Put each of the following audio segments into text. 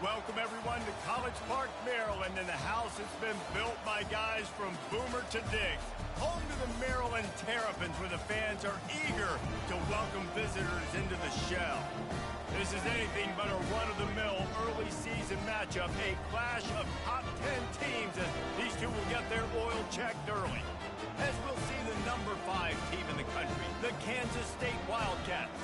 Welcome, everyone, to College Park, Maryland, and the house that's been built by guys from Boomer to Diggs. Home to the Maryland Terrapins, where the fans are eager to welcome visitors into the shell. This is anything but a run-of-the-mill early season matchup, a clash of top 10 teams, and these two will get their oil checked early. As we'll see the number 5 team in the country, the Kansas State Wildcats,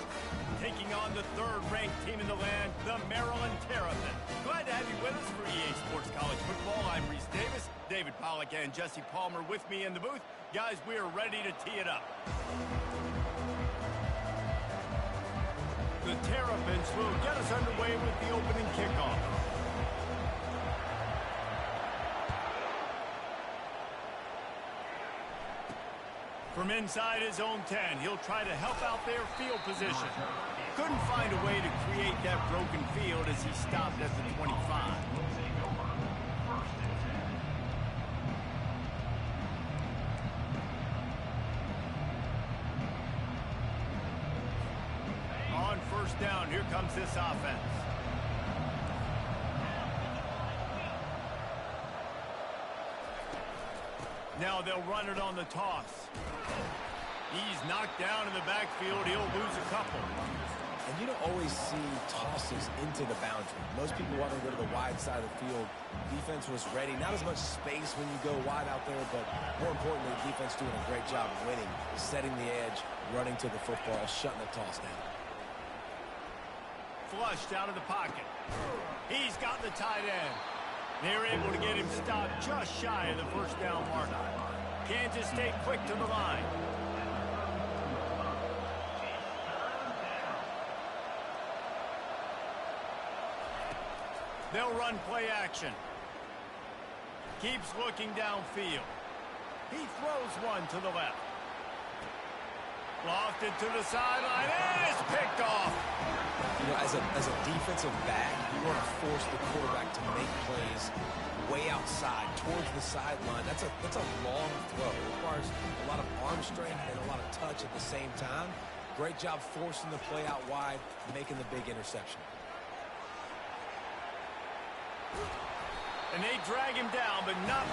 taking on the third-ranked team in the land, the Maryland Terrapins. Glad to have you with us for EA Sports College Football. I'm Reese Davis, David Pollack, and Jesse Palmer with me in the booth. Guys, we are ready to tee it up. The Terrapins will get us underway with the opening kickoff. From inside his own 10, he'll try to help out their field position. Couldn't find a way to create that broken field as he stopped at the 25. On first down, here comes this offense. Now they'll run it on the toss. He's knocked down in the backfield. He'll lose a couple. And you don't always see tosses into the boundary. Most people want to go to the wide side of the field. Defense was ready. Not as much space when you go wide out there, but more importantly, the defense doing a great job winning, setting the edge, running to the football, shutting the toss down. Flushed out of the pocket. He's got the tight end. They're able to get him stopped just shy of the first down mark. Kansas State quick to the line. They'll run play action. Keeps looking downfield. He throws one to the left. Lofted to the sideline, and it's picked off. You know, as a defensive back, you want to force the quarterback to make plays way outside, towards the sideline. That's a long throw. It requires a lot of arm strength and a lot of touch at the same time. Great job forcing the play out wide, making the big interception. And they drag him down, but not...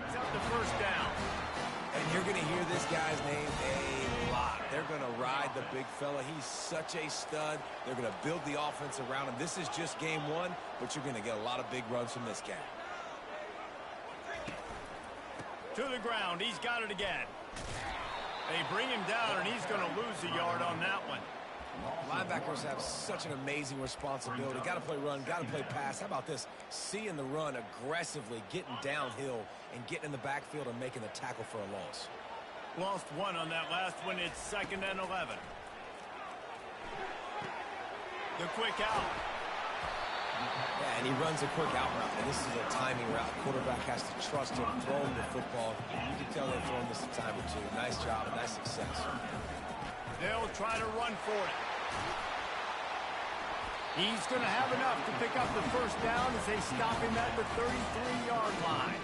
He's up to first down. And you're going to hear this guy's name a lot. They're going to ride the big fella. He's such a stud. They're going to build the offense around him. This is just game one, but you're going to get a lot of big runs from this guy. To the ground. He's got it again. They bring him down, and he's going to lose a yard on that one. Linebackers have such an amazing responsibility. Got to play run, got to play pass. How about this? Seeing the run aggressively, getting downhill, and getting in the backfield and making the tackle for a loss. Lost one on that last one. It's 2nd and 11. The quick out. Yeah, and he runs a quick out route, and this is a timing route. Quarterback has to trust him, throw him the football. You can tell they've thrown this a time or two. Nice job, nice success. They'll try to run for it. He's going to have enough to pick up the first down as they stop him at the 33-yard line.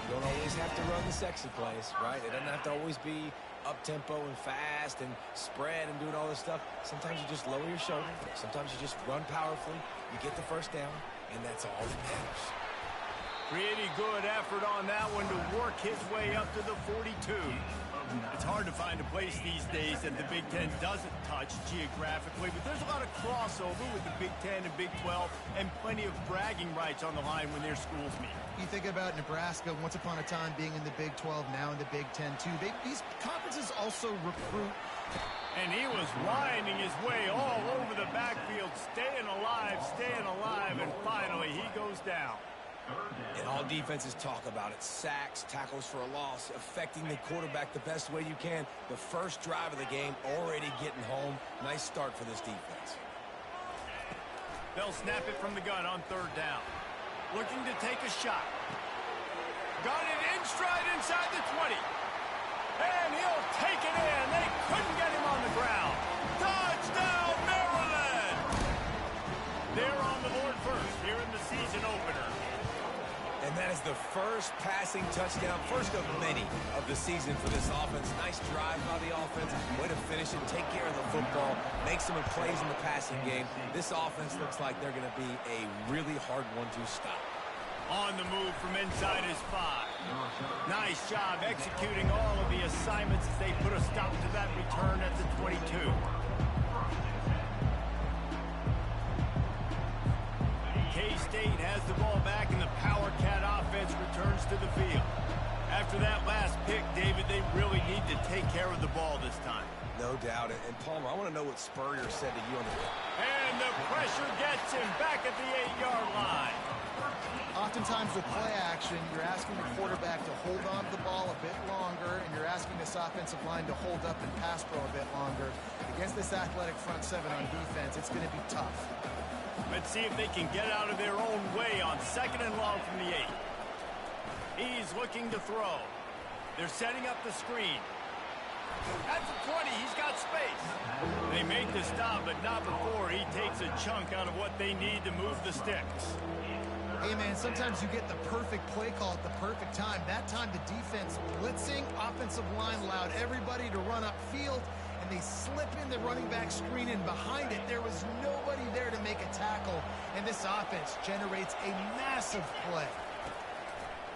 You don't always have to run the sexy plays, right? It doesn't have to always be up-tempo and fast and spread and doing all this stuff. Sometimes you just lower your shoulder. Sometimes you just run powerfully. You get the first down, and that's all that matters. Pretty good effort on that one to work his way up to the 42. It's hard to find a place these days that the Big Ten doesn't touch geographically, but there's a lot of crossover with the Big Ten and Big 12 and plenty of bragging rights on the line when their schools meet. You think about Nebraska once upon a time being in the Big 12, now in the Big 10 too. These conferences also recruit And he was winding his way all over the backfield, staying alive, and finally he goes down. And all defenses talk about it. Sacks, tackles for a loss, affecting the quarterback the best way you can. The first drive of the game already getting home. Nice start for this defense. They'll snap it from the gun on third down. Looking to take a shot. Got it in stride inside the 20. And he'll take it in. They couldn't get him on the ground. Touchdown, Maryland! They're on the board first here in the season opener. And that is the first passing touchdown, first of many of the season for this offense. Nice drive by the offense. Way to finish it, take care of the football, make some plays in the passing game. This offense looks like they're going to be a really hard one to stop. On the move from inside his 5. Nice job executing all of the assignments as they put a stop to that return at the 22. K-State has the ball back and the Power Cat offense returns to the field. After that last pick, David, they really need to take care of the ball this time. No doubt. And Palmer, I want to know what Spurrier said to you on the field. And the pressure gets him back at the 8-yard line. Oftentimes with play action, you're asking the quarterback to hold on to the ball a bit longer, and you're asking this offensive line to hold up and pass pro a bit longer. Against this athletic front 7 on defense, it's going to be tough. Let's see if they can get out of their own way on 2nd and long from the 8. He's looking to throw. They're setting up the screen. At the 20, he's got space. They make the stop, but not before he takes a chunk out of what they need to move the sticks. Hey, man, sometimes you get the perfect play call at the perfect time. That time, the defense blitzing, offensive line allowed everybody to run upfield, and they slip in the running back screen, and behind it, there was nobody there to make a tackle, and this offense generates a massive play.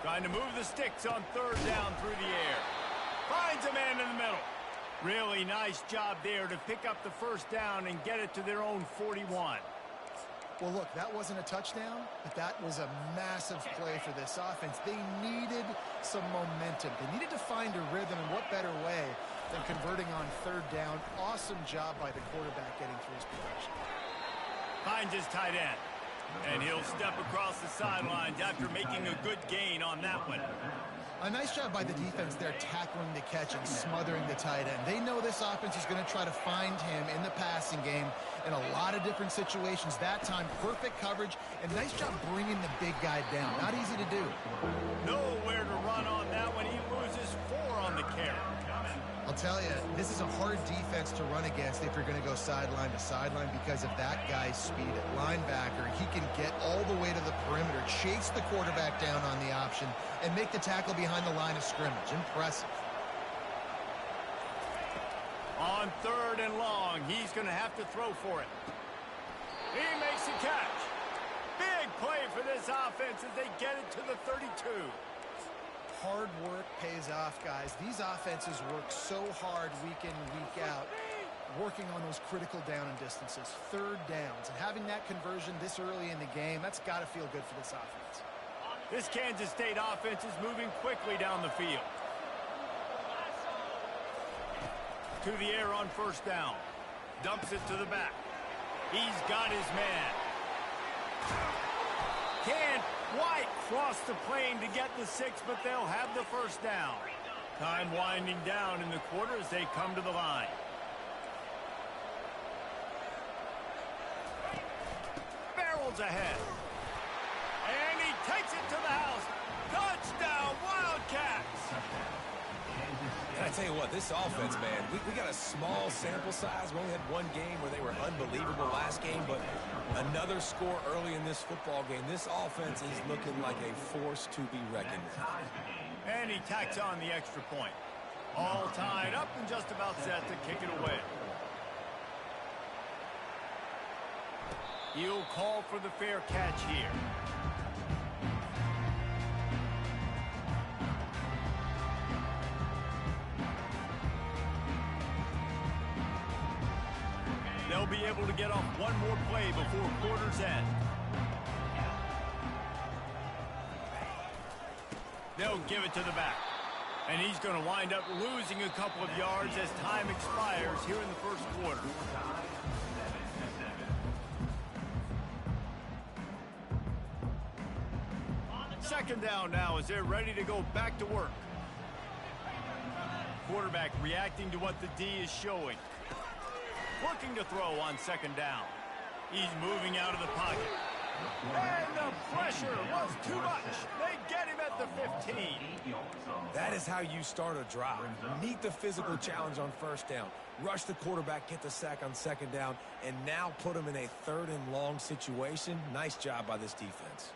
Trying to move the sticks on third down through the air. Finds a man in the middle. Really nice job there to pick up the first down and get it to their own 41. Well, look, that wasn't a touchdown, but that was a massive play for this offense. They needed some momentum. They needed to find a rhythm, and what better way than converting on third down. Awesome job by the quarterback getting through his progression. Finds his tight end. And he'll step across the sidelines after making a good gain on that one. A nice job by the defense there tackling the catch and smothering the tight end. They know this offense is going to try to find him in the passing game in a lot of different situations. That time, perfect coverage, and nice job bringing the big guy down. Not easy to do. Nowhere to run on that one. He loses 4 on the carry. I'll tell you, this is a hard defense to run against if you're going to go sideline to sideline because of that guy's speed at linebacker. He can get all the way to the perimeter, chase the quarterback down on the option, and make the tackle behind the line of scrimmage. Impressive. On third and long, he's going to have to throw for it. He makes the catch. Big play for this offense as they get it to the 32. Hard work pays off, guys. These offenses work so hard week in and week out, working on those critical down and distances, third downs. And having that conversion this early in the game, that's got to feel good for this offense. This Kansas State offense is moving quickly down the field. To the air on first down. Dumps it to the back. He's got his man. Can't quite cross the plane to get the 6, but they'll have the first down. Time winding down in the quarter as they come to the line. Barrels ahead. And he takes it to the house. Touchdown, Wildcats! And I tell you what, this offense, man, we got a small sample size. We only had one game where they were unbelievable last game, but another score early in this football game. This offense is looking like a force to be reckoned with. And he tacks on the extra point. All tied up and just about set to kick it away. He'll call for the fair catch here. They'll be able to get off one more play before quarter's end. They'll give it to the back. And he's going to wind up losing a couple of yards as time expires here in the first quarter. Second down now as they're ready to go back to work. Quarterback reacting to what the D is showing. Looking to throw on second down. He's moving out of the pocket. And the pressure was too much. They get him at the 15. That is how you start a drive. Meet the physical challenge on first down. Rush the quarterback, get the sack on second down, and now put him in a third and long situation. Nice job by this defense.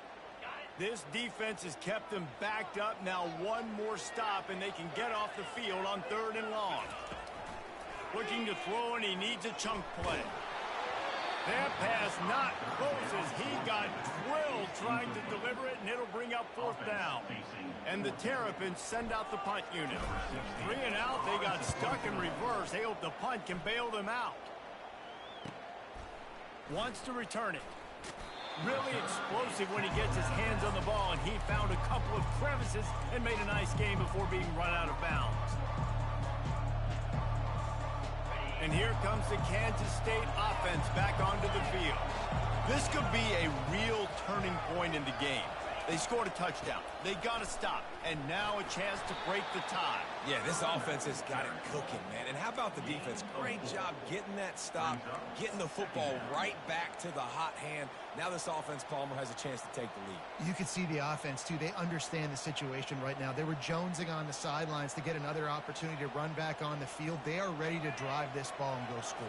This defense has kept them backed up. Now one more stop, and they can get off the field on third and long. Looking to throw, and he needs a chunk play. That pass not close as he got drilled trying to deliver it, and it'll bring up fourth down. And the Terrapins send out the punt unit. 3 and out, they got stuck in reverse. They hope the punt can bail them out. Wants to return it. Really explosive when he gets his hands on the ball, and he found a couple of crevices and made a nice game before being run out of bounds. And here comes the Kansas State offense back onto the field. This could be a real turning point in the game. They scored a touchdown. They got to stop. And now a chance to break the tie. Yeah, this offense has got it cooking, man. And how about the defense? Great job getting that stop, getting the football right back to the hot hand. Now this offense, Palmer, has a chance to take the lead. You can see the offense, too. They understand the situation right now. They were jonesing on the sidelines to get another opportunity to run back on the field. They are ready to drive this ball and go score.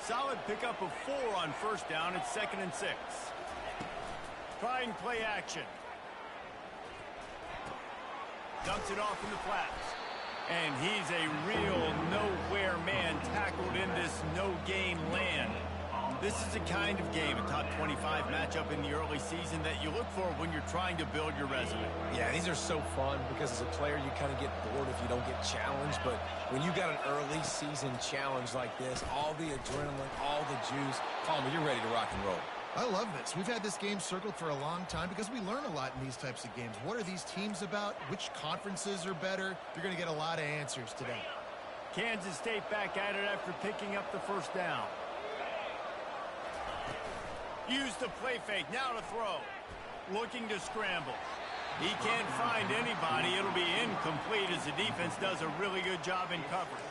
Solid pickup of 4 on first down. It's 2nd and 6. Trying play action. Dumps it off in the flats. And he's a real nowhere man tackled in this no-gain land. This is the kind of game, a top 25 matchup in the early season, that you look for when you're trying to build your resume. Yeah, these are so fun because as a player you kind of get bored if you don't get challenged. But when you got an early season challenge like this, all the adrenaline, all the juice, Palmer, you're ready to rock and roll. I love this. We've had this game circled for a long time because we learn a lot in these types of games. What are these teams about? Which conferences are better? You're going to get a lot of answers today. Kansas State back at it after picking up the first down. Use the play fake. Now to throw. Looking to scramble. He can't find anybody. It'll be incomplete as the defense does a really good job in coverage.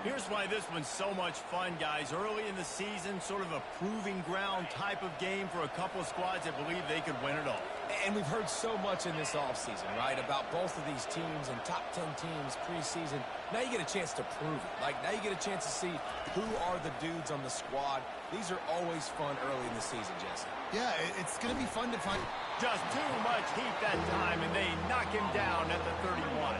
Here's why this one's so much fun, guys. Early in the season, sort of a proving ground type of game for a couple of squads that believe they could win it all. And we've heard so much in this offseason, right, about both of these teams and top 10 teams preseason. Now you get a chance to prove it. Like, now you get a chance to see who are the dudes on the squad. These are always fun early in the season, Jesse. Yeah, it's going to be fun to find. Just too much heat that time, and they knock him down at the 31.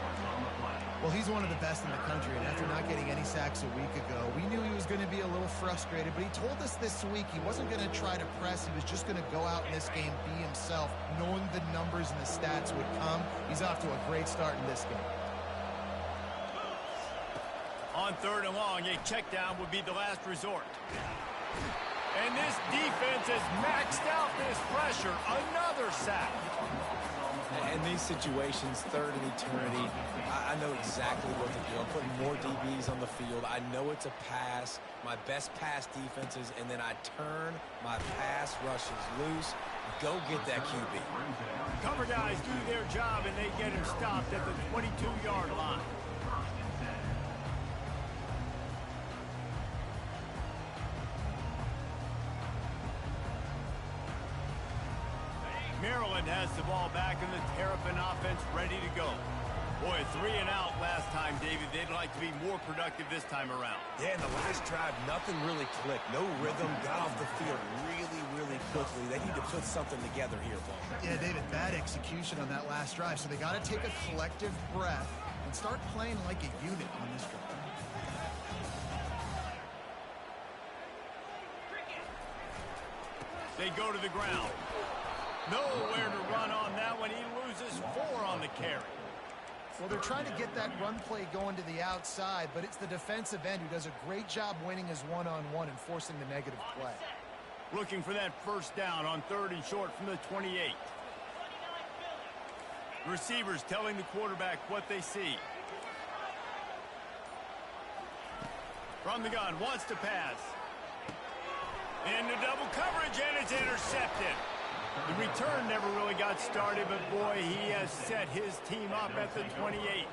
Well, he's one of the best in the country, and after not getting any sacks a week ago, we knew he was going to be a little frustrated, but he told us this week he wasn't going to try to press. He was just going to go out in this game, be himself, knowing the numbers and the stats would come. He's off to a great start in this game. On third and long, a check down would be the last resort. And this defense has maxed out this pressure. Another sack. In these situations, third and eternity, I know exactly what to do. I'm putting more DBs on the field. I know it's a pass, my best pass defenses, and then I turn my pass rushes loose. Go get that QB. Cover guys do their job, and they get him stopped at the 22-yard line. Maryland has the ball back, and the Terrapin offense ready to go. Boy, 3 and out last time, David. They'd like to be more productive this time around. Yeah, in the last drive, nothing really clicked. No rhythm, got off the field really quickly. They need to put something together here, Paul. Yeah, David, bad execution on that last drive, so they got to take a collective breath and start playing like a unit on this drive. They go to the ground. Nowhere to run on that one. He loses 4 on the carry. Well, they're trying to get that run play going to the outside, but it's the defensive end who does a great job winning his one-on-one and forcing the negative play. Looking for that first down on third and short from the 28. Receivers telling the quarterback what they see. From the gun, wants to pass. Into double coverage, and it's intercepted. The return never really got started, but boy, he has set his team up at the 28.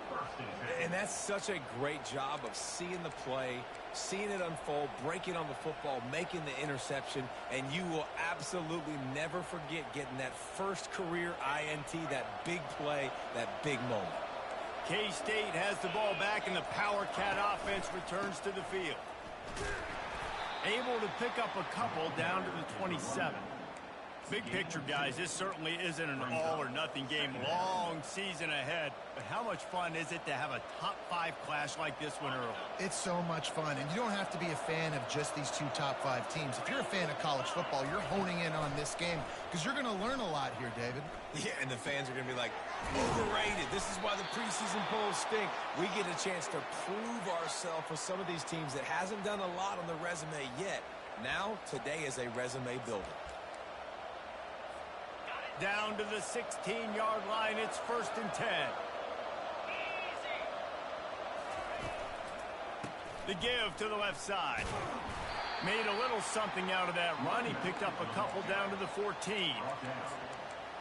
And that's such a great job of seeing the play, seeing it unfold, breaking on the football, making the interception, and you will absolutely never forget getting that first career INT, that big play, that big moment. K-State has the ball back, and the Power Cat offense returns to the field. Able to pick up a couple down to the 27. Big picture, guys, this certainly isn't an all-or-nothing game. Long season ahead. But how much fun is it to have a top-5 clash like this one early? It's so much fun, and you don't have to be a fan of just these two top-5 teams. If you're a fan of college football, you're honing in on this game because you're going to learn a lot here, David. Yeah, and the fans are going to be like, overrated. This is why the preseason polls stink. We get a chance to prove ourselves with some of these teams that hasn't done a lot on the resume yet. Now, today is a resume builder. Down to the 16-yard line, it's 1st and 10. The give to the left side. Made a little something out of that run. He picked up a couple down to the 14.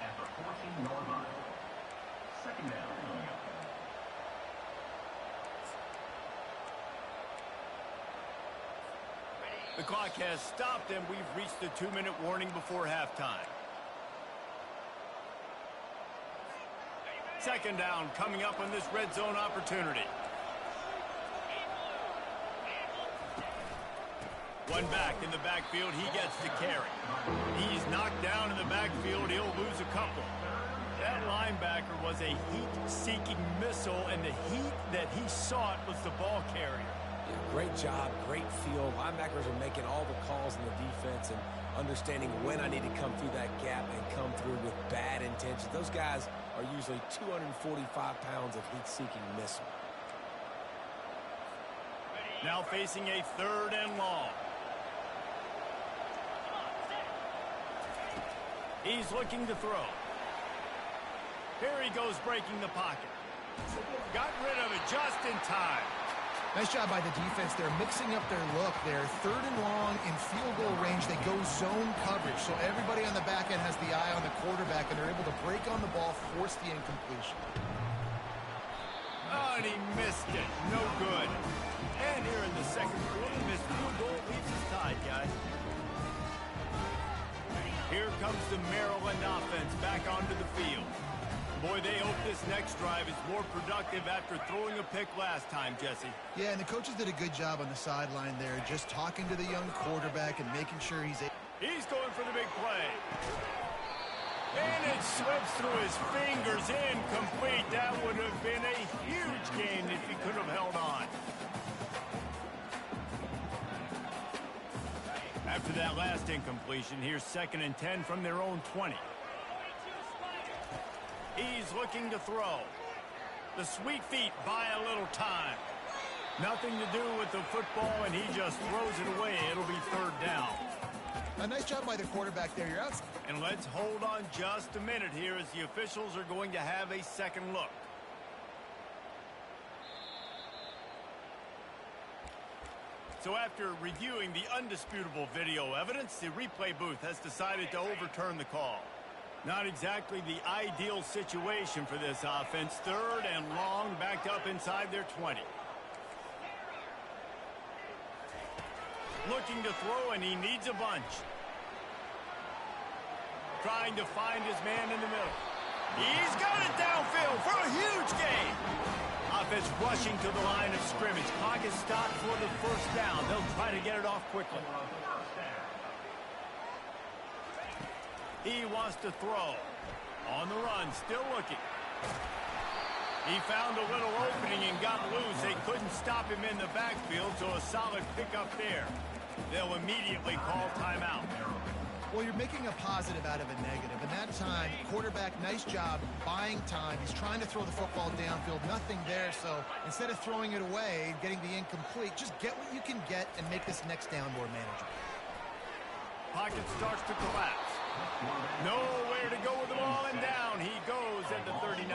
At the 14-yard line. Second down. The clock has stopped, and we've reached the 2-minute warning before halftime. Second down coming up on this red zone opportunity. One back in the backfield. He gets to carry. He's knocked down in the backfield. He'll lose a couple. That linebacker was a heat-seeking missile, and the heat that he sought was the ball carrier. Yeah, great job, great feel. Linebackers are making all the calls in the defense and understanding when I need to come through that gap and come through with bad intentions. Those guys are usually 245 pounds of heat-seeking missile. Now facing a 3rd and long. He's looking to throw. Here he goes, breaking the pocket. Got rid of it just in time. Nice job by the defense. They're mixing up their look. They're 3rd and long in field goal range. They go zone coverage. So everybody on the back end has the eye on the quarterback, and they're able to break on the ball, force the incompletion. Oh, and he missed it. No good. And here in the second quarter, this field goal leaves us tied, guys. Here comes the Maryland offense back onto the field. Boy, they hope this next drive is more productive after throwing a pick last time, Jesse. Yeah, and the coaches did a good job on the sideline there, just talking to the young quarterback and making sure he's going for the big play. And it slips through his fingers, incomplete. That would have been a huge gain if he could have held on. After that last incompletion, here's 2nd and 10 from their own 20. He's looking to throw. The sweet feet buy a little time. Nothing to do with the football, and he just throws it away. It'll be 3rd down. a nice job by the quarterback there. You're out. And let's hold on just a minute here as the officials are going to have a second look. So after reviewing the undisputable video evidence, the replay booth has decided to overturn the call. Not exactly the ideal situation for this offense. 3rd and long, backed up inside their 20. Looking to throw, and he needs a bunch. Trying to find his man in the middle. He's got it downfield for a huge gain. Offense rushing to the line of scrimmage. Clock is stopped for the 1st down. They'll try to get it off quickly. He wants to throw. On the run, still looking. He found a little opening and got loose. They couldn't stop him in the backfield, so a solid pickup there. They'll immediately call timeout. Well, you're making a positive out of a negative. And that time, quarterback, nice job buying time. He's trying to throw the football downfield. Nothing there, so instead of throwing it away and getting the incomplete, just get what you can get and make this next down more manageable. Pocket starts to collapse. Nowhere to go with the ball, and down he goes at the 39.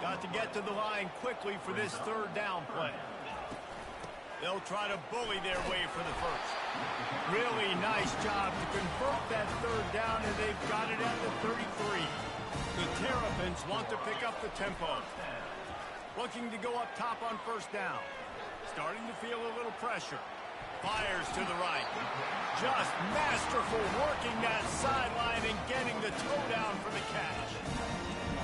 Got to get to the line quickly for this third down play. They'll try to bully their way for the first. Really nice job to convert that third down, and they've got it at the 33. The Terrapins want to pick up the tempo. Looking to go up top on first down. Starting to feel a little pressure. Fires to the right. Just masterful working that sideline and getting the toe down for the catch.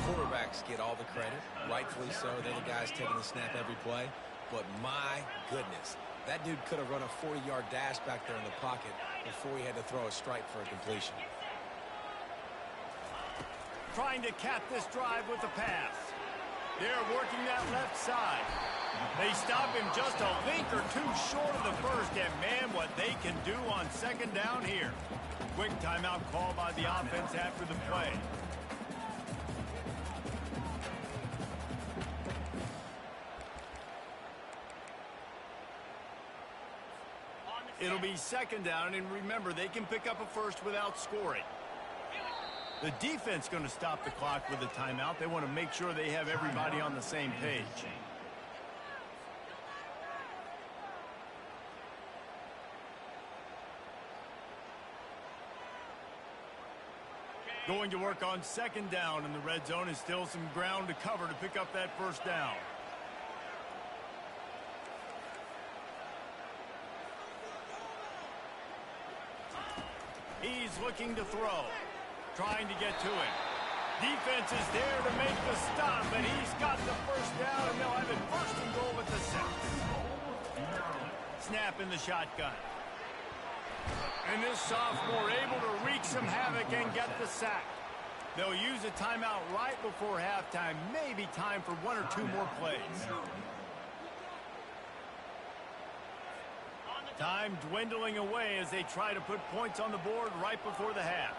Quarterbacks get all the credit, rightfully so. They're the guys taking the snap every play. But my goodness, that dude could have run a 40-yard dash back there in the pocket before he had to throw a strike for a completion. Trying to cap this drive with a pass. They're working that left side. They stop him just a link or two short of the first, and man, what they can do on second down here. Quick timeout call by the offense after the play. It'll be second down, and remember, they can pick up a first without scoring. The defense going to stop the clock with a timeout. They want to make sure they have everybody on the same page. Going to work on second down in the red zone, and still some ground to cover to pick up that first down. He's looking to throw. Trying to get to him. Defense is there to make the stop, and he's got the first down, and they'll have it first and goal at the 6. Snap in the shotgun. And this sophomore able to wreak some havoc and get the sack. They'll use a timeout right before halftime. Maybe time for one or two more plays. Time dwindling away as they try to put points on the board right before the half.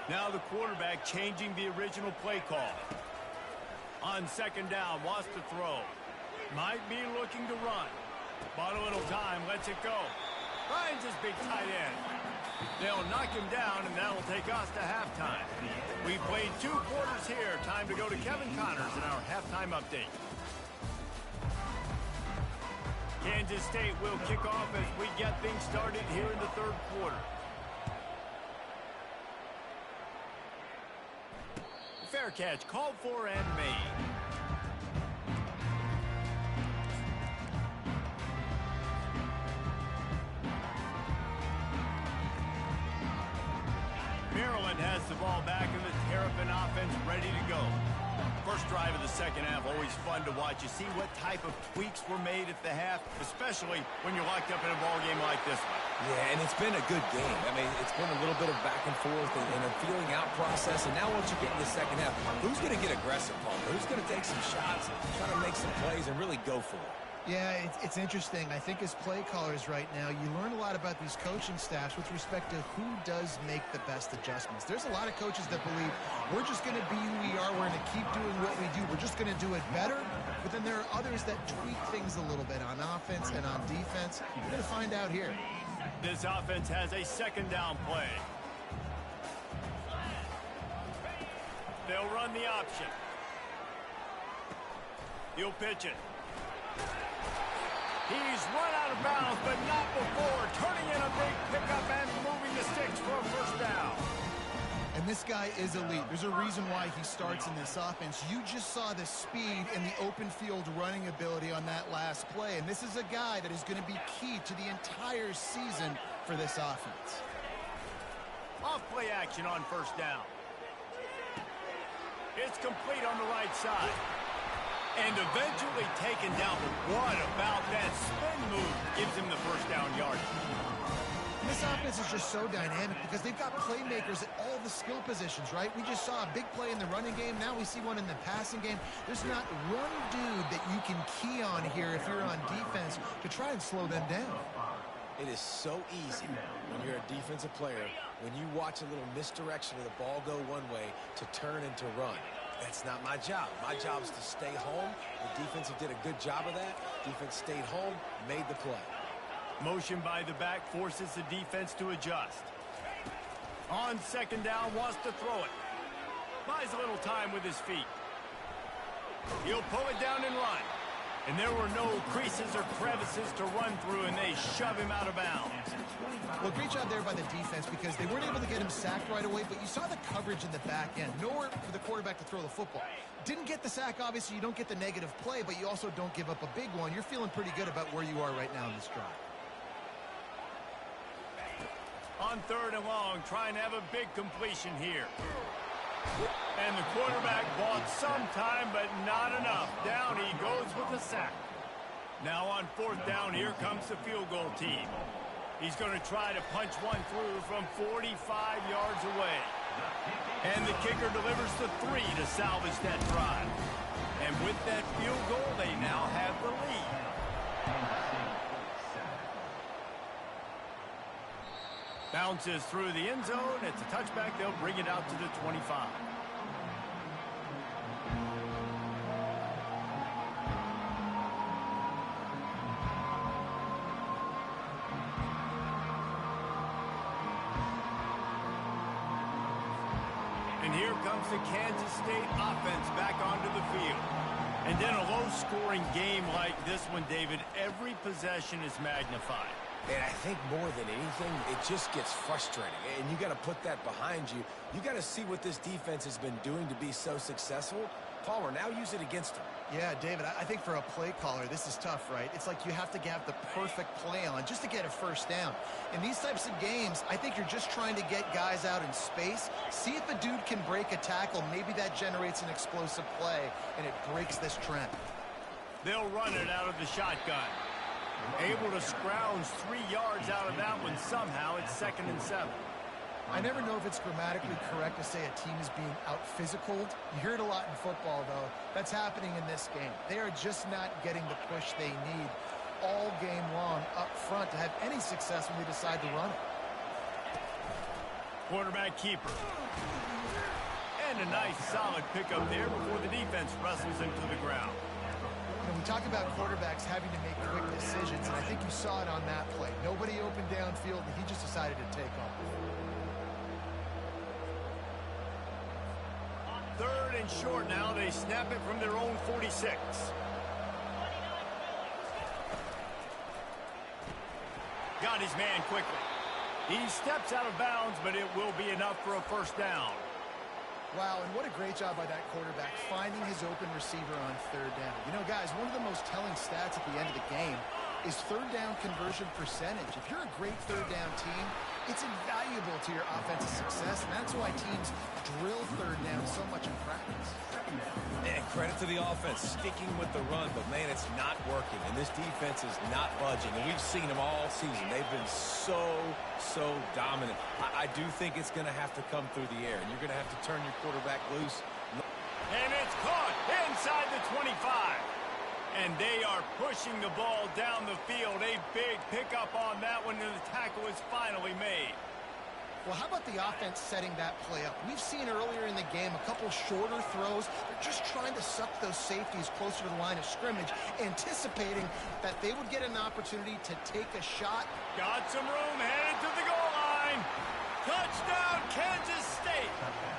Now the quarterback changing the original play call. On second down, wants to throw. Might be looking to run. Bought a little time, lets it go. Finds his big tight end. They'll knock him down, and that'll take us to halftime. We played 2 quarters here. Time to go to Kevin Connors in our halftime update. Kansas State will kick off as we get things started here in the third quarter. Fair catch called for and made. Maryland has the ball back, and the Terrapin offense ready to go. First drive of the second half, always fun to watch. You see what type of tweaks were made at the half, especially when you're locked up in a ball game like this one. Yeah, and it's been a good game. I mean, it's been a little bit of back and forth and a feeling out process. And now once you get in the second half, who's going to get aggressive, Paul? Who's going to take some shots, try to make some plays, and really go for it? Yeah, it's interesting. I think as play callers right now, you learn a lot about these coaching staffs with respect to who does make the best adjustments. There's a lot of coaches that believe we're just going to be who we are. We're going to keep doing what we do. We're just going to do it better. But then there are others that tweak things a little bit on offense and on defense. We're going to find out here. This offense has a second down play. They'll run the option. He'll pitch it. He's run out of bounds, but not before. Turning in a big pickup and moving the sticks for a first down. And this guy is elite. There's a reason why he starts in this offense. You just saw the speed and the open field running ability on that last play. And this is a guy that is going to be key to the entire season for this offense. Off play action on first down. It's complete on the right side. And eventually taken down. But what about that spin move gives him the first down yard? This offense is just so dynamic because they've got playmakers at all the skill positions, right? We just saw a big play in the running game. Now we see one in the passing game. There's not one dude that you can key on here if you're on defense to try and slow them down. It is so easy when you're a defensive player, when you watch a little misdirection of the ball go one way to turn and to run. That's not my job. My job is to stay home. The defense did a good job of that. Defense stayed home, made the play. Motion by the back forces the defense to adjust. On second down, wants to throw it. Buys a little time with his feet. He'll pull it down and run. And there were no creases or crevices to run through, and they shove him out of bounds. Well, great job there by the defense because they weren't able to get him sacked right away, but you saw the coverage in the back end. Nowhere for the quarterback to throw the football. Didn't get the sack, obviously. You don't get the negative play, but you also don't give up a big one. You're feeling pretty good about where you are right now in this drive. On third and long, trying to have a big completion here. And the quarterback bought some time, but not enough. Down he goes with the sack. Now on fourth down, here comes the field goal team. He's going to try to punch one through from 45 yards away. And the kicker delivers the 3 to salvage that drive. And with that field goal, they now have the lead. Bounces through the end zone. It's a touchback. They'll bring it out to the 25. And here comes the Kansas State offense back onto the field. And in a low-scoring game like this one, David, every possession is magnified. And I think more than anything, it just gets frustrating. And you got to put that behind you. You got to see what this defense has been doing to be so successful. Palmer, now use it against them. Yeah, David, I think for a play caller, this is tough, right? It's like you have to have the perfect play on just to get a first down. In these types of games, I think you're just trying to get guys out in space, see if a dude can break a tackle. Maybe that generates an explosive play, and it breaks this trend. They'll run it out of the shotgun. Able to scrounge 3 yards out of that one somehow. It's 2nd and 7. I never know if it's grammatically correct to say a team is being out-physicaled. You hear it a lot in football, though. That's happening in this game. They are just not getting the push they need all game long up front to have any success when they decide to run it. Quarterback keeper. And a nice solid pickup there before the defense wrestles him to the ground. And we talk about quarterbacks having to make quick decisions, and I think you saw it on that play. Nobody opened downfield, and he just decided to take off. 3rd and short now. They snap it from their own 46. Got his man quickly. He steps out of bounds, but it will be enough for a first down. Wow, and what a great job by that quarterback finding his open receiver on 3rd down. You know, guys, one of the most telling stats at the end of the game is 3rd down conversion percentage. If you're a great 3rd down team, it's invaluable to your offensive success, and that's why teams drill 3rd down so much in practice. And credit to the offense, sticking with the run, but man, it's not working, and this defense is not budging, and we've seen them all season. They've been so dominant. I do think it's going to have to come through the air, and you're going to have to turn your quarterback loose. And it's caught inside the 25. And they are pushing the ball down the field. A big pickup on that one, and the tackle is finally made. Well, how about the offense setting that play up? We've seen earlier in the game a couple shorter throws. They're just trying to suck those safeties closer to the line of scrimmage, anticipating that they would get an opportunity to take a shot. Got some room, headed to the goal line. Touchdown, Kansas State.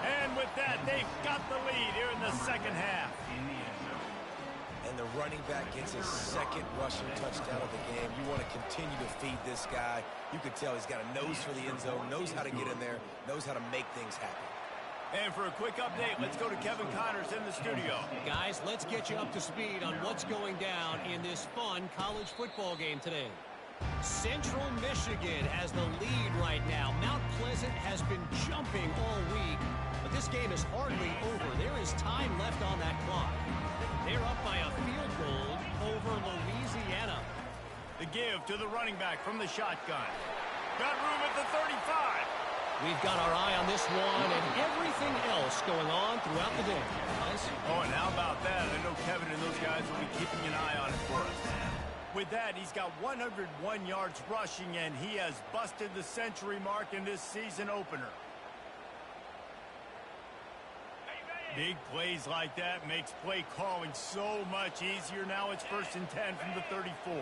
And with that, they've got the lead here in the 2nd half. And the running back gets his 2nd rushing touchdown of the game. You want to continue to feed this guy. You can tell he's got a nose for the end zone, knows how to get in there, knows how to make things happen. And for a quick update, let's go to Kevin Connors in the studio. Guys, let's get you up to speed on what's going down in this fun college football game today. Central Michigan has the lead right now. Mount Pleasant has been jumping all week, but this game is hardly over. There is time left on that clock. They're up by a field goal over Louisiana. The give to the running back from the shotgun. Got room at the 35. We've got our eye on this one and everything else going on throughout the day. Guys? Oh, and how about that? I know Kevin and those guys will be keeping an eye on it for us. With that, he's got 101 yards rushing, and he has busted the century mark in this season opener. Big plays like that makes play calling so much easier. Now it's 1st and 10 from the 34.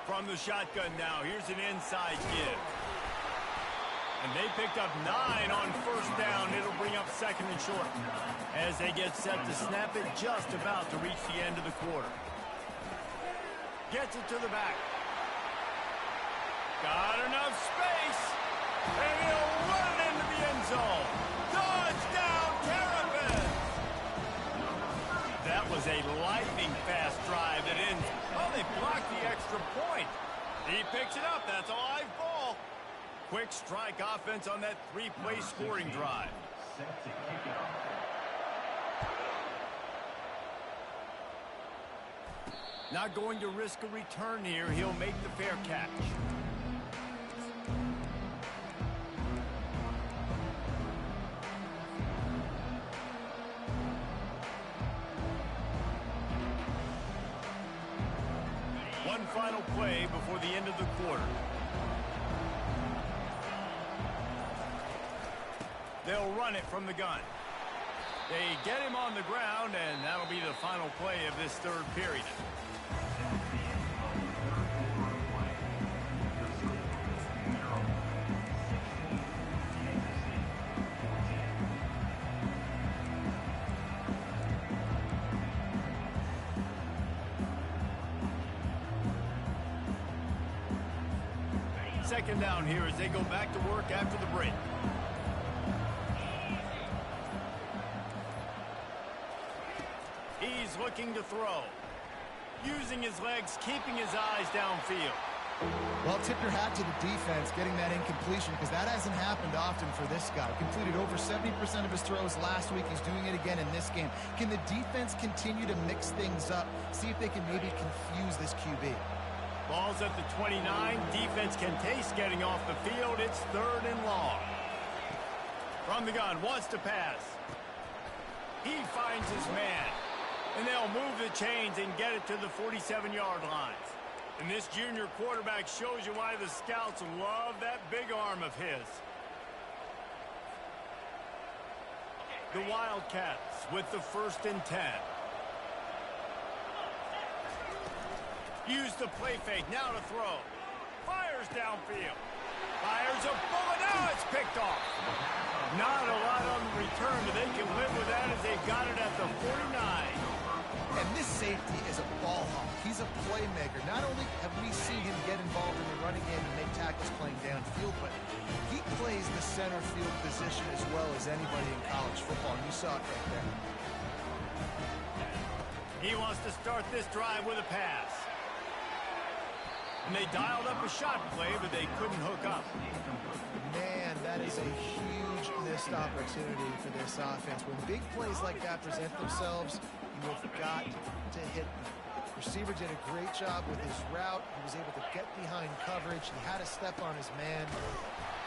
From the shotgun now, here's an inside give. And they picked up 9 on first down. It'll bring up second and short as they get set to snap it just about to reach the end of the quarter. Gets it to the back. Got enough space. And he'll run it into the end zone. Touchdown, Terrapins! That was a lightning-fast drive that ends. Oh, they blocked the extra point. He picks it up. That's a live ball. Quick strike offense on that 3-play scoring drive. Set to kick it off. Not going to risk a return here. He'll make the fair catch. One final play before the end of the quarter. They'll run it from the gun. They get him on the ground, and that'll be the final play of this third period. Second down here as they go back to work after the break. He's looking to throw. Using his legs, keeping his eyes downfield. Well, tip your hat to the defense getting that incompletion because that hasn't happened often for this guy. Completed over 70% of his throws last week. He's doing it again in this game. Can the defense continue to mix things up? See if they can maybe confuse this QB. Ball's at the 29. Defense can taste getting off the field. It's third and long. From the gun, wants to pass. He finds his man. And they'll move the chains and get it to the 47-yard line. And this junior quarterback shows you why the scouts love that big arm of his. The Wildcats with the 1st and 10. Use the play fake, now to throw. Fires downfield. Fires a bullet, now it's picked off. Not a lot on the return, but they can live with that as they got it at the 49. And this safety is a ball hawk. He's a playmaker. Not only have we seen him get involved in the running game and make tackles playing downfield, but he plays the center field position as well as anybody in college football, and you saw it right there. He wants to start this drive with a pass. And they dialed up a shot play, but they couldn't hook up. Man, that is a huge missed opportunity for this offense. When big plays like that present themselves, you have got to hit them. Receiver did a great job with his route. He was able to get behind coverage. He had a step on his man.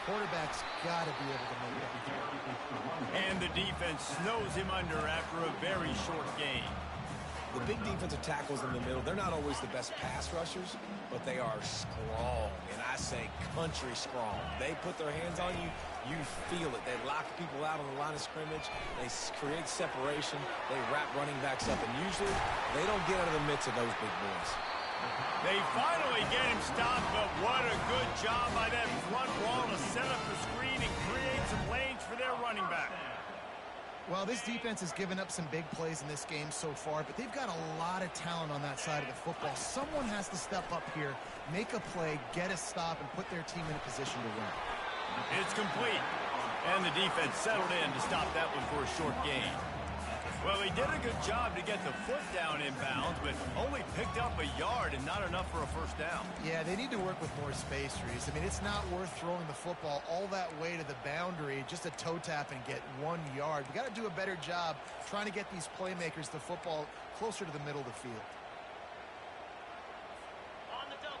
Quarterback's got to be able to make that throw. And the defense snows him under after a very short game. The big defensive tackles in the middle, they're not always the best pass rushers, but they are strong, and I say country strong. They put their hands on you, you feel it. They lock people out on the line of scrimmage. They create separation. They wrap running backs up, and usually they don't get out of the midst of those big boys. They finally get him stopped, but what a good job by that front wall to set up the screen and create some lanes for their running back. Well, this defense has given up some big plays in this game so far, but they've got a lot of talent on that side of the football. Someone has to step up here, make a play, get a stop, and put their team in a position to win. It's complete, and the defense settled in to stop that one for a short gain. Well, he did a good job to get the foot down inbounds, but only picked up a yard and not enough for a first down. Yeah, they need to work with more space, Reese. I mean, it's not worth throwing the football all that way to the boundary, just a toe tap and get 1 yard. We got to do a better job trying to get these playmakers the football closer to the middle of the field.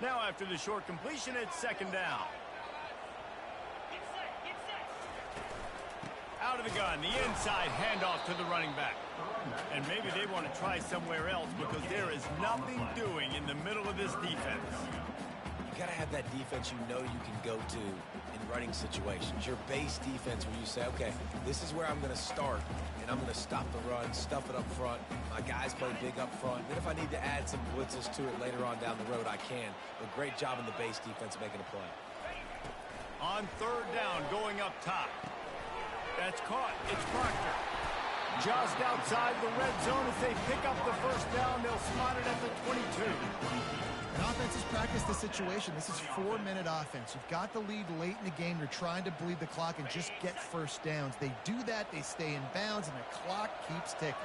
Now, after the short completion, it's second down. Out of the gun, the inside handoff to the running back. And maybe they want to try somewhere else because there is nothing doing in the middle of this defense. You got to have that defense you know you can go to in running situations. Your base defense where you say, okay, this is where I'm going to start, and I'm going to stop the run, stuff it up front. My guys play big up front. Then if I need to add some blitzes to it later on down the road, I can. But great job in the base defense making a play. On third down, going up top. That's caught. It's Proctor. Just outside the red zone. If they pick up the first down, they'll spot it at the 22. And offenses practice the situation. This is 4-minute offense. You've got the lead late in the game. You're trying to bleed the clock and just get first downs. They do that. They stay in bounds, and the clock keeps ticking.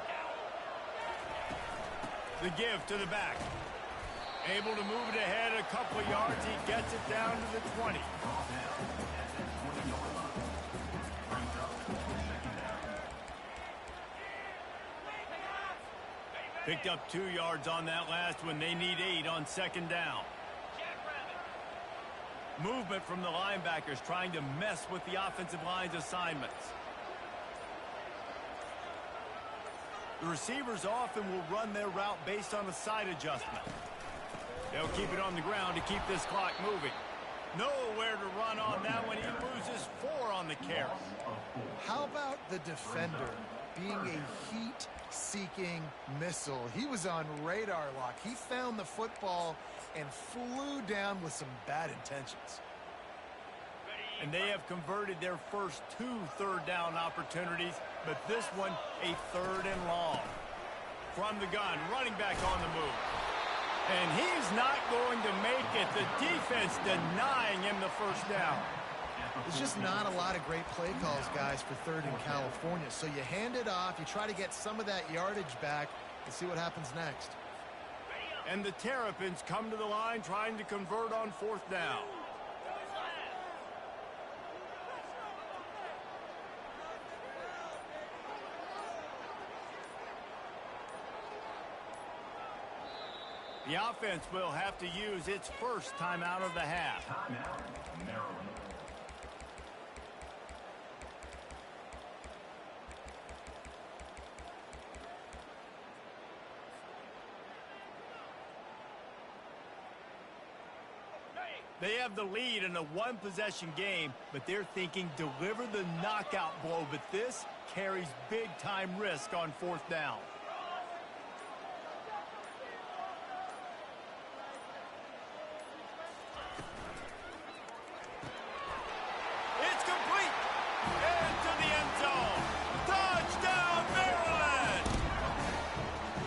The give to the back. Able to move it ahead a couple of yards. He gets it down to the 20. Picked up 2 yards on that last one. They need 8 on second down. Movement from the linebackers trying to mess with the offensive line's assignments. The receivers often will run their route based on a side adjustment. They'll keep it on the ground to keep this clock moving. Nowhere to run on that one. He loses 4 on the carry. How about the defender being a heat-seeking missile? He was on radar lock. He found the football and flew down with some bad intentions. And they have converted their first 2 third-down opportunities, but this one a 3rd and long. From the gun, running back on the move. And he's not going to make it. The defense denying him the first down. There's just not a lot of great play calls, guys, for 3rd in California. So you hand it off, you try to get some of that yardage back, and see what happens next. And the Terrapins come to the line trying to convert on 4th down. The offense will have to use its first timeout of the half. Timeout, Maryland. They have the lead in a 1-possession game, but they're thinking deliver the knockout blow, but this carries big-time risk on 4th down. It's complete! Into the end zone! Touchdown, Maryland!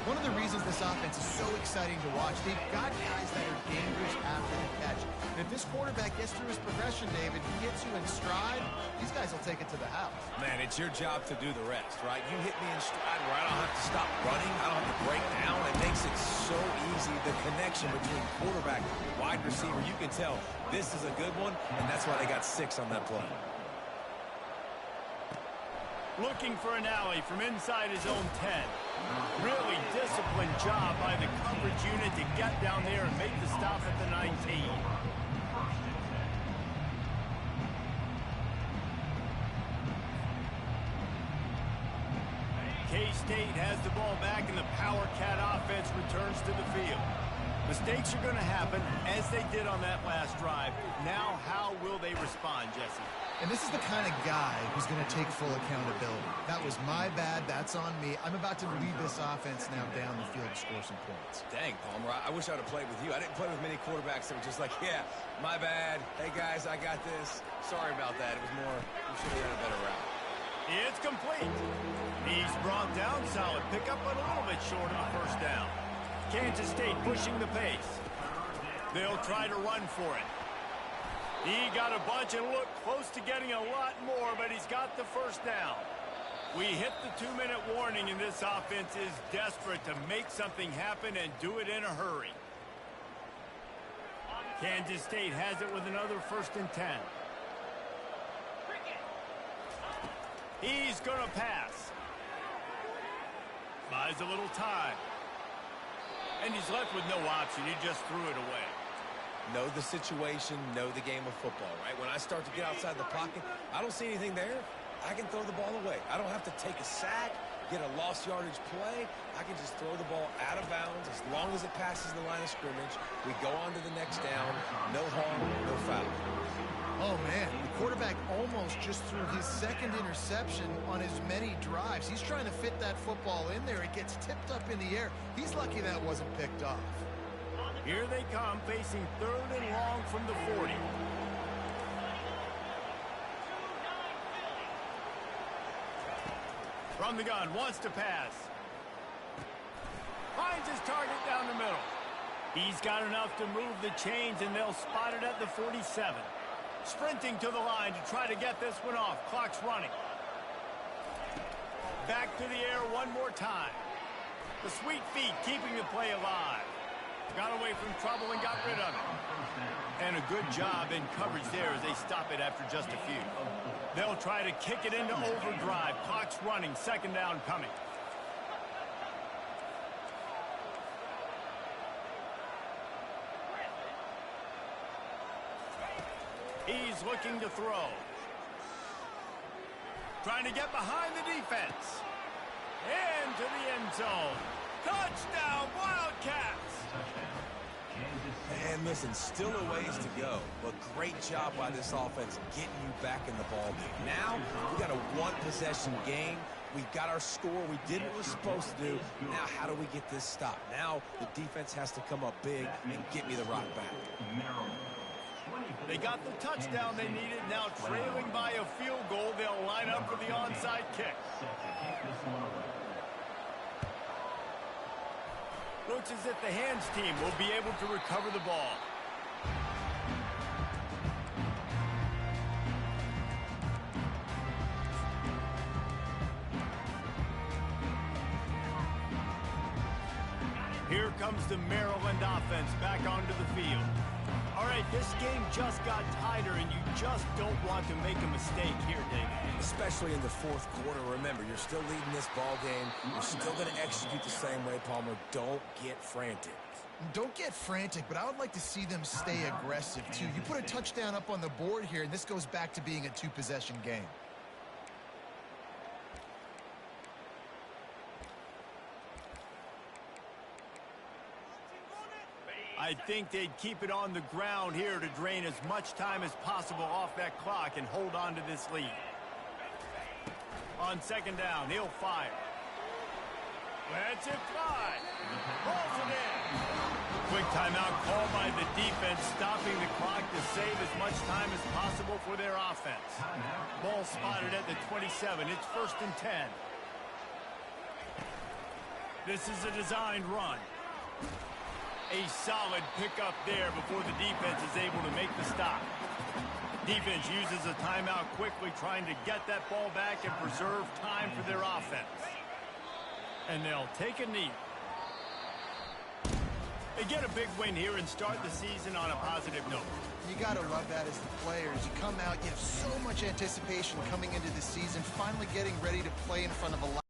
One of the reasons this offense is so exciting to watch, they've got guys that are dangerous after the catch. And if this quarterback gets through his progression, David, he gets you in stride, these guys will take it to the house. Man, it's your job to do the rest, right? You hit me in stride where I don't have to stop running. I don't have to break down. It makes it so easy. The connection between quarterback and wide receiver, you can tell this is a good one, and that's why they got 6 on that play. Looking for an alley from inside his own 10. Really disciplined job by the coverage unit to get down there and make the stop at the 19. K-State has the ball back, and the Power Cat offense returns to the field. Mistakes are going to happen, as they did on that last drive. Now, how will they respond, Jesse? And this is the kind of guy who's going to take full accountability. That was my bad. That's on me. I'm about to lead this offense now down the field to score some points. Dang, Palmer, I wish I would have played with you. I didn't play with many quarterbacks that were just like, yeah, my bad. Hey, guys, I got this. Sorry about that. It was more, we should have ran a better route. It's complete. He's brought down. Solid pickup, but a little bit short of the first down. Kansas State pushing the pace. They'll try to run for it. He got a bunch and looked close to getting a lot more, but he's got the first down. We hit the 2-minute warning, and this offense is desperate to make something happen and do it in a hurry. Kansas State has it with another 1st and 10. He's going to pass. Buys a little time. And he's left with no option. He just threw it away. Know the situation, know the game of football, right? When I start to get outside the pocket, I don't see anything there. I can throw the ball away. I don't have to take a sack, get a lost yardage play. I can just throw the ball out of bounds as long as it passes the line of scrimmage. We go on to the next down. No harm, no foul. Oh, man, the quarterback almost just threw his 2nd interception on as many drives. He's trying to fit that football in there. It gets tipped up in the air. He's lucky that wasn't picked off. Here they come, facing 3rd and long from the 40. From the gun, wants to pass. Finds his target down the middle. He's got enough to move the chains, and they'll spot it at the 47. Sprinting to the line to try to get this one off. Clock's running. Back to the air one more time. The sweet feet keeping the play alive. Got away from trouble and got rid of it. And a good job in coverage there as they stop it after just a few. They'll try to kick it into overdrive. Clock's running. Second down coming. He's looking to throw. Trying to get behind the defense. Into the end zone. Touchdown, Wildcats! And listen, still a ways to go, but great job by this offense getting you back in the ball game. Now, we got a one-possession game. We got our score. We did what we're supposed to do. Now, how do we get this stopped? Now, the defense has to come up big and get me the rock back. They got the touchdown they needed. Now trailing by a field goal, they'll line up for the onside kick. Looks as if the hands team will be able to recover the ball. Here comes the Maryland offense back onto the field. All right, this game just got tighter, and you just don't want to make a mistake here, Dave. Especially in the fourth quarter. Remember, you're still leading this ball game. You're still going to execute the same way, Palmer. Don't get frantic. Don't get frantic, but I would like to see them stay aggressive, too. You put a touchdown up on the board here, and this goes back to being a two-possession game. I think they'd keep it on the ground here to drain as much time as possible off that clock and hold on to this lead. On second down, he'll fire. Lets it fly. Pulls it in. Quick timeout called by the defense, stopping the clock to save as much time as possible for their offense. Ball spotted at the 27. It's 1st and 10. This is a designed run. A solid pickup there before the defense is able to make the stop. Defense uses a timeout quickly, trying to get that ball back and preserve time for their offense. And they'll take a knee. They get a big win here and start the season on a positive note. You got to love that as the players. You come out, you have so much anticipation coming into the season, finally getting ready to play in front of a